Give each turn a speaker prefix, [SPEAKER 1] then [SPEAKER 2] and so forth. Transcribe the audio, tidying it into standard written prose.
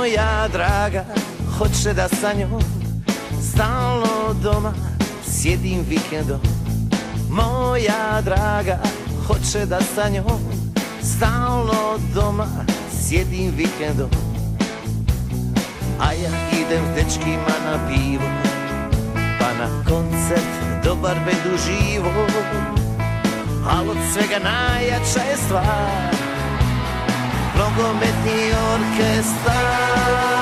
[SPEAKER 1] Moja draga hoće da sa njom stalno doma sjedim vikendom. Moja draga hoće da sa njom stalno doma sjedim vikendom. A ja idem s dečkima na pivo, pa na koncert dobar bend uživo. Al od svega najjača je stvar nogometni orkestar.